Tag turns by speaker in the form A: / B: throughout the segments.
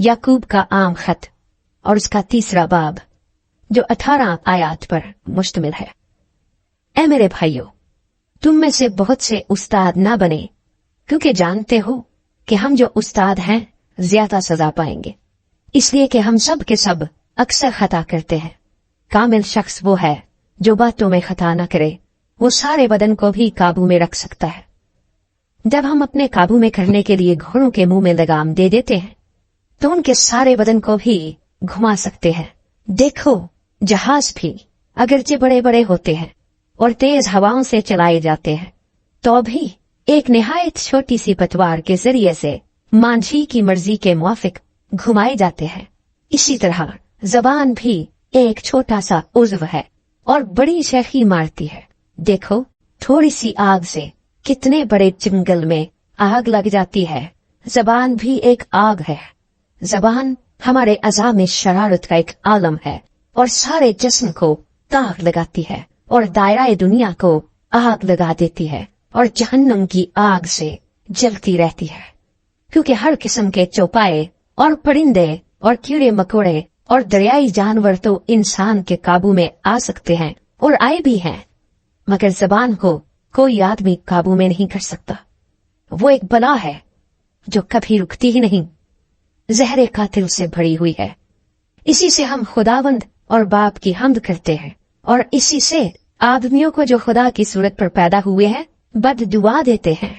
A: याकूब का आम खत और उसका 3 बाब जो 18 आयत पर मुश्तमिल है। ऐ मेरे भाइयों, तुम में से बहुत से उस्ताद ना बने, क्योंकि जानते हो कि हम जो उस्ताद हैं ज्यादा सजा पाएंगे, इसलिए कि हम सब के सब अक्सर खता करते हैं। कामिल शख्स वो है जो बातों में खता न करे, वो सारे बदन को भी काबू में रख सकता है। जब हम अपने काबू में करने के लिए घोड़ों के मुंह में लगाम दे देते हैं तो उनके सारे बदन को भी घुमा सकते हैं। देखो, जहाज भी अगरचे बड़े बड़े होते हैं और तेज हवाओं से चलाए जाते हैं, तो भी एक निहायत छोटी सी पतवार के जरिए से मांझी की मर्जी के मुआफिक घुमाए जाते हैं। इसी तरह जबान भी एक छोटा सा उज़्व है और बड़ी शेखी मारती है। देखो, थोड़ी सी आग से कितने बड़े जंगल में आग लग जाती है। जबान भी एक आग है। जबान हमारे अज़ा में शरारत का एक आलम है और सारे जिस्म को दाग लगाती है और दायरा दुनिया को आग लगा देती है और जहन्नम की आग से जलती रहती है। क्योंकि हर किस्म के चौपाए और परिंदे और कीड़े मकोड़े और दरियाई जानवर तो इंसान के काबू में आ सकते हैं और आए भी हैं, मगर जबान को कोई आदमी काबू में नहीं कर सकता। वो एक बला है जो कभी रुकती ही नहीं, जहरे कातिल से भरी हुई है। इसी से हम खुदावंद और बाप की हम्द करते हैं और इसी से आदमियों को जो खुदा की सूरत पर पैदा हुए हैं बद दुआ देते हैं।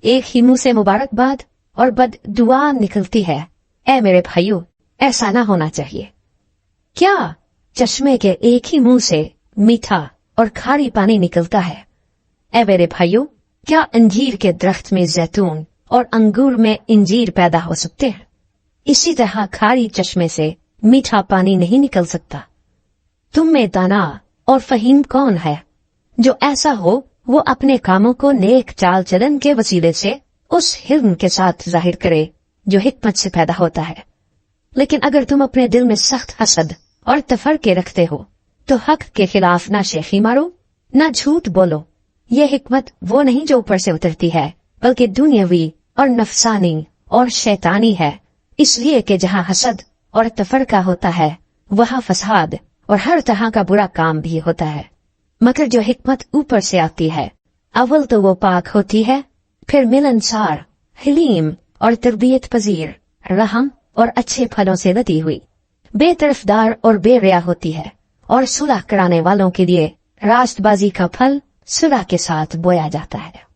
A: एक ही मुंह से मुबारकबाद और बद दुआ निकलती है। ऐ मेरे भाइयों, ऐसा ना होना चाहिए। क्या चश्मे के एक ही मुंह से मीठा और खारी पानी निकलता है? ऐ मेरे भाइयों, क्या अंजीर के दरख्त में जैतून और अंगूर में इंजीर पैदा हो सकते हैं? इसी तरह खारी चश्मे से मीठा पानी नहीं निकल सकता। तुम में दाना और फहीम कौन है जो ऐसा हो वो अपने कामों को नेक चाल चलन के वसीले से उस हिल्म के साथ जाहिर करे जो हिकमत से पैदा होता है। लेकिन अगर तुम अपने दिल में सख्त हसद और तफरके रखते हो तो हक के खिलाफ ना शेखी मारो ना झूठ बोलो। ये हिकमत वो नहीं जो ऊपर से उतरती है, बल्कि दुनियावी और नफसानी और शैतानी है। इसलिए कि जहाँ हसद और तफरका होता है वहाँ फसाद और हर तरह का बुरा काम भी होता है। मगर जो हिकमत ऊपर से आती है, अव्वल तो वो पाक होती है, फिर मिलनसार, हलीम और तरबियत पजीर, रहम और अच्छे फलों से लदी हुई, बेतरफदार और बेरिया होती है और सुलह कराने वालों के लिए रास्तबाजी का फल सुलह के साथ बोया जाता है।